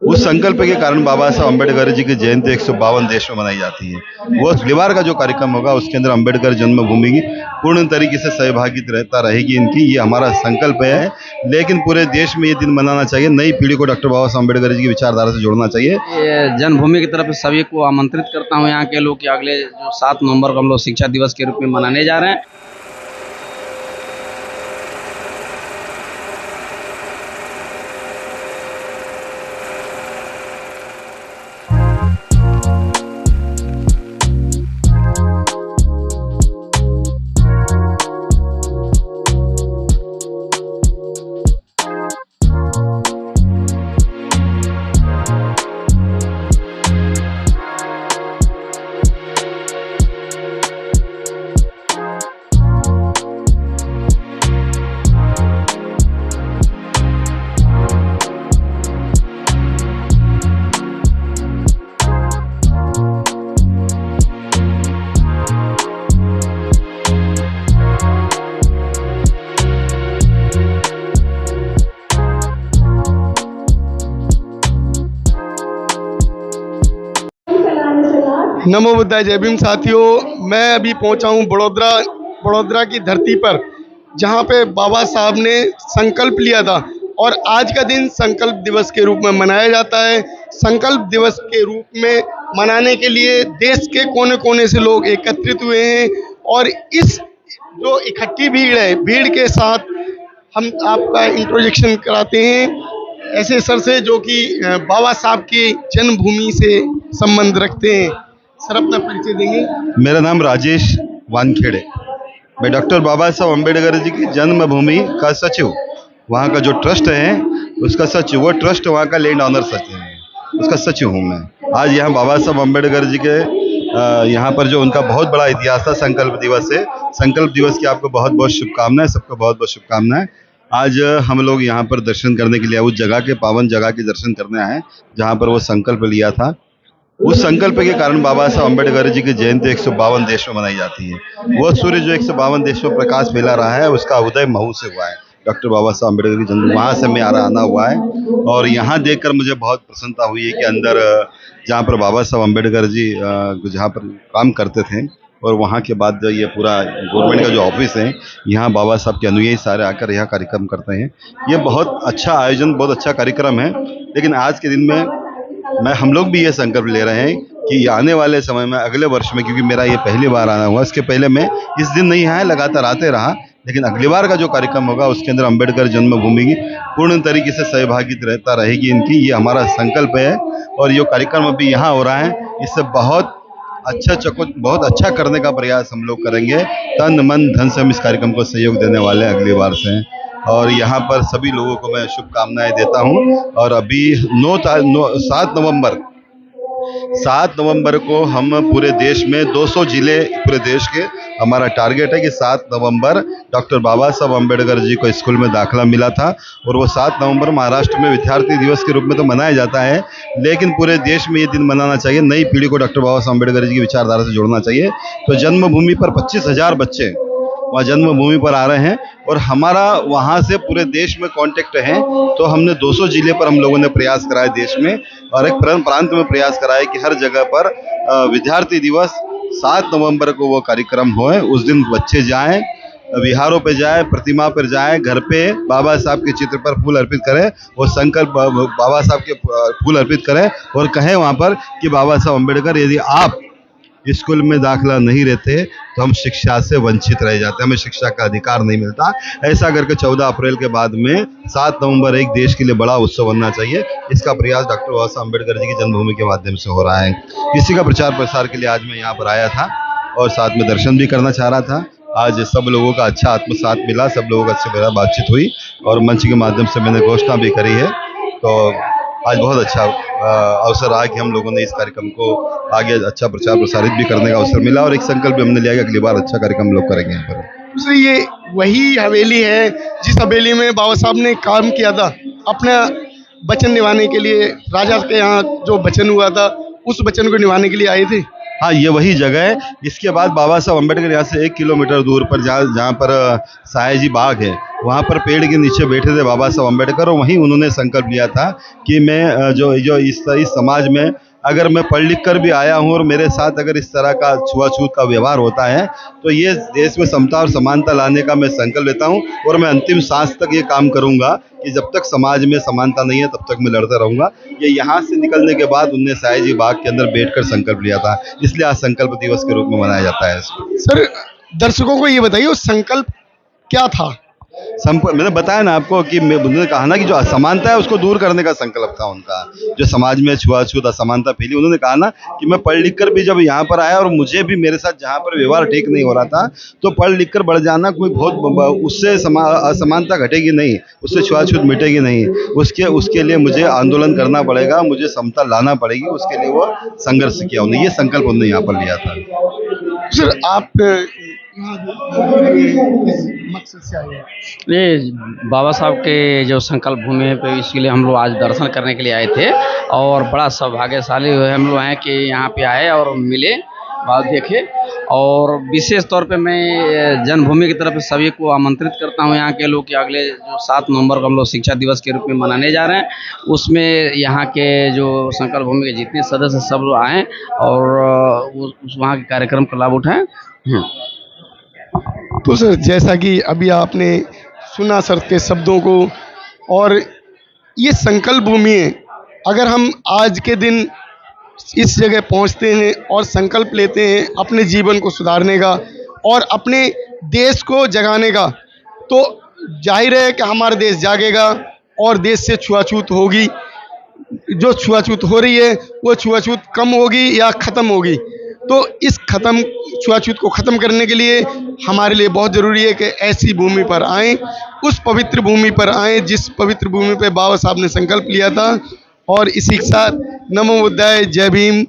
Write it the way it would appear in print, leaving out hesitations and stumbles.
उस संकल्प के कारण बाबा साहब अम्बेडकर जी की जयंती 152 देश में मनाई जाती है। वो अगली बार का जो कार्यक्रम होगा उसके अंदर अम्बेडकर जन्मभूमि की पूर्ण तरीके से सहभागिता रहेगी इनकी, ये हमारा संकल्प है। लेकिन पूरे देश में ये दिन मनाना चाहिए, नई पीढ़ी को डॉक्टर बाबा साहब अम्बेडकर जी की विचारधारा से जोड़ना चाहिए। ये जन्मभूमि की तरफ से सभी को आमंत्रित करता हूँ यहाँ के लोग कि अगले जो 7 नवंबर को हम लोग शिक्षा दिवस के रूप में मनाने जा रहे हैं। नमो बुद्धाय, जय भीम साथियों। मैं अभी पहुंचा हूं बड़ौदा की धरती पर, जहां पे बाबा साहब ने संकल्प लिया था और आज का दिन संकल्प दिवस के रूप में मनाया जाता है। संकल्प दिवस के रूप में मनाने के लिए देश के कोने कोने से लोग एकत्रित हुए हैं और इस जो इकट्ठी भीड़ है, भीड़ के साथ हम आपका इंट्रोडक्शन कराते हैं ऐसे सर से जो कि बाबा साहब की जन्मभूमि से संबंध रखते हैं। सर, अपना परिचय देंगे? मेरा नाम राजेश वानखेड़े। मैं डॉक्टर बाबा साहब अम्बेडकर जी की जन्मभूमि का सचिव, वहाँ का जो ट्रस्ट है उसका सचिव, वो ट्रस्ट वहाँ का लैंड ऑनर सचिव है, उसका सचिव हूँ मैं। आज यहाँ बाबा साहब अम्बेडकर जी के यहाँ पर जो उनका बहुत बड़ा इतिहास था, संकल्प दिवस है। संकल्प दिवस की आपको बहुत बहुत शुभकामनाएं, सबको बहुत बहुत शुभकामनाएं। आज हम लोग यहाँ पर दर्शन करने के लिए, उस जगह के पावन जगह के दर्शन करने आए जहाँ पर वो संकल्प लिया था। उस संकल्प के कारण बाबा साहब अम्बेडकर जी की जयंती 152 देश में मनाई जाती है। वो सूर्य जो 152 देशों में प्रकाश फैला रहा है, उसका उदय महू से हुआ है। डॉक्टर बाबा साहब अम्बेडकर की जन्म, वहाँ से मैं आना हुआ है और यहाँ देखकर मुझे बहुत प्रसन्नता हुई है कि अंदर जहाँ पर बाबा साहब अम्बेडकर जी जहाँ पर काम करते थे और वहाँ के बाद ये पूरा गवर्नमेंट का जो ऑफिस है, यहाँ बाबा साहब के अनुयायी सारे आकर यहाँ कार्यक्रम करते हैं। ये बहुत अच्छा आयोजन, बहुत अच्छा कार्यक्रम है। लेकिन आज के दिन में हम लोग भी ये संकल्प ले रहे हैं कि आने वाले समय में, अगले वर्ष में, क्योंकि मेरा ये पहली बार आना हुआ, इसके पहले मैं इस दिन नहीं आया, लगातार आते रहा, लेकिन अगली बार का जो कार्यक्रम होगा उसके अंदर अम्बेडकर जन्मभूमि की पूर्ण तरीके से सहभागिता रहेगी इनकी, ये हमारा संकल्प है। और ये कार्यक्रम अभी यहाँ हो रहा है, इससे बहुत अच्छा करने का प्रयास हम लोग करेंगे। तन मन धन से हम इस कार्यक्रम को सहयोग देने वाले हैं अगली बार से। और यहाँ पर सभी लोगों को मैं शुभकामनाएं देता हूँ। और अभी 7 नवंबर को हम पूरे देश में 200 जिले, पूरे देश के, हमारा टारगेट है कि 7 नवंबर डॉक्टर बाबा साहब अम्बेडकर जी को स्कूल में दाखिला मिला था और वो 7 नवंबर महाराष्ट्र में विद्यार्थी दिवस के रूप में तो मनाया जाता है, लेकिन पूरे देश में ये दिन मनाना चाहिए, नई पीढ़ी को डॉक्टर बाबा साहब अम्बेडकर जी की विचारधारा से जोड़ना चाहिए। तो जन्मभूमि पर 25,000 बच्चे वहाँ जन्मभूमि पर आ रहे हैं और हमारा वहाँ से पूरे देश में कांटेक्ट है। तो हमने 200 जिले पर हम लोगों ने प्रयास कराया देश में, और एक प्रांत में प्रयास कराया कि हर जगह पर विद्यार्थी दिवस 7 नवंबर को वो कार्यक्रम होए। उस दिन बच्चे जाएं, विहारों पे जाए, प्रतिमा पर जाए, घर पे बाबा साहब के चित्र पर फूल अर्पित करें और संकल्प बाबा साहब के फूल अर्पित करें और कहें वहाँ पर कि बाबा साहब अम्बेडकर, यदि आप स्कूल में दाखिला नहीं रहते तो हम शिक्षा से वंचित रह जाते, हमें शिक्षा का अधिकार नहीं मिलता। ऐसा करके 14 अप्रैल के बाद में 7 नवंबर एक देश के लिए बड़ा उत्सव बनना चाहिए। इसका प्रयास डॉक्टर बाबा साहब अम्बेडकर जी की जन्मभूमि के माध्यम से हो रहा है। इसी का प्रचार प्रसार के लिए आज मैं यहाँ पर आया था और साथ में दर्शन भी करना चाह रहा था। आज सब लोगों का अच्छा आत्मसात मिला, सब लोगों का अच्छी मेरा बातचीत हुई और मंच के माध्यम से मैंने घोषणा भी करी है। तो आज बहुत अच्छा अवसर रहा कि हम लोगों ने इस कार्यक्रम को आगे अच्छा प्रचार प्रसारित भी करने का अवसर मिला और एक संकल्प भी हमने लिया कि अगली बार अच्छा कार्यक्रम हम लोग करेंगे यहाँ पर। तो ये वही हवेली है जिस हवेली में बाबा साहब ने काम किया था, अपना वचन निभाने के लिए। राजा के यहाँ जो वचन हुआ था, उस वचन को निभाने के लिए आए थे। हाँ, ये वही जगह है। इसके बाद बाबा साहब अम्बेडकर यहाँ से 1 किलोमीटर दूर पर जहाँ जहाँ पर सयाजी बाग है, वहाँ पर पेड़ के नीचे बैठे थे बाबा साहब अम्बेडकर, और वहीं उन्होंने संकल्प लिया था कि मैं जो जो इस समाज में अगर मैं पढ़ लिख कर भी आया हूँ और मेरे साथ अगर इस तरह का छुआछूत का व्यवहार होता है, तो ये देश में समता और समानता लाने का मैं संकल्प लेता हूँ, और मैं अंतिम सांस तक ये काम करूँगा कि जब तक समाज में समानता नहीं है तब तक मैं लड़ता रहूँगा। ये यहाँ से निकलने के बाद उनने सयाजी बाग के अंदर बैठकर संकल्प लिया था, इसलिए आज संकल्प दिवस के रूप में मनाया जाता है इसको। सर, दर्शकों को ये बताइए, वो संकल्प क्या था? मैंने बताया ना आपको कि उन्होंने कहा ना कि जो असमानता है उसको दूर करने का संकल्प था उनका, जो समाज में छुआछूत असमानता फैली। उन्होंने कहा ना कि मैं पढ़ लिख कर भी जब यहाँ पर आया और मुझे भी मेरे साथ जहाँ पर व्यवहार ठीक नहीं हो रहा था, तो पढ़ लिख कर बढ़ जाना कोई बहुत उससे असमानता घटेगी नहीं, उससे छुआछूत मिटेगी नहीं। उसके लिए मुझे आंदोलन करना पड़ेगा, मुझे समता लाना पड़ेगी, उसके लिए वो संघर्ष किया उन्होंने, ये संकल्प उन्होंने यहाँ पर लिया था। सर, आप मकसद से आए हैं? ये बाबा साहब के जो संकल्प भूमि है पे, इसलिए हम लोग आज दर्शन करने के लिए आए थे, और बड़ा सौभाग्यशाली हुए हम लोग हैं कि यहाँ पे आए और मिले और देखे। और विशेष तौर पे मैं जन्मभूमि की तरफ से सभी को आमंत्रित करता हूँ यहाँ के लोग कि अगले जो 7 नवंबर को हम लोग शिक्षा दिवस के रूप में मनाने जा रहे हैं, उसमें यहाँ के जो संकल्प भूमि के जितने सदस्य सब लोग आएँ और वहाँ के कार्यक्रम का लाभ उठाएँ। तो सर, जैसा कि अभी आपने सुना सर के शब्दों को, और ये संकल्प भूमि है। अगर हम आज के दिन इस जगह पहुंचते हैं और संकल्प लेते हैं अपने जीवन को सुधारने का और अपने देश को जगाने का, तो जाहिर है कि हमारा देश जागेगा और देश से छुआछूत होगी। जो छुआछूत हो रही है वो छुआछूत कम होगी या ख़त्म होगी। तो इस छुआछूत को ख़त्म करने के लिए हमारे लिए बहुत ज़रूरी है कि ऐसी भूमि पर आएँ, उस पवित्र भूमि पर आएँ जिस पवित्र भूमि पे बाबा साहब ने संकल्प लिया था। और इसी के साथ नमो बुद्धाय, जय भीम,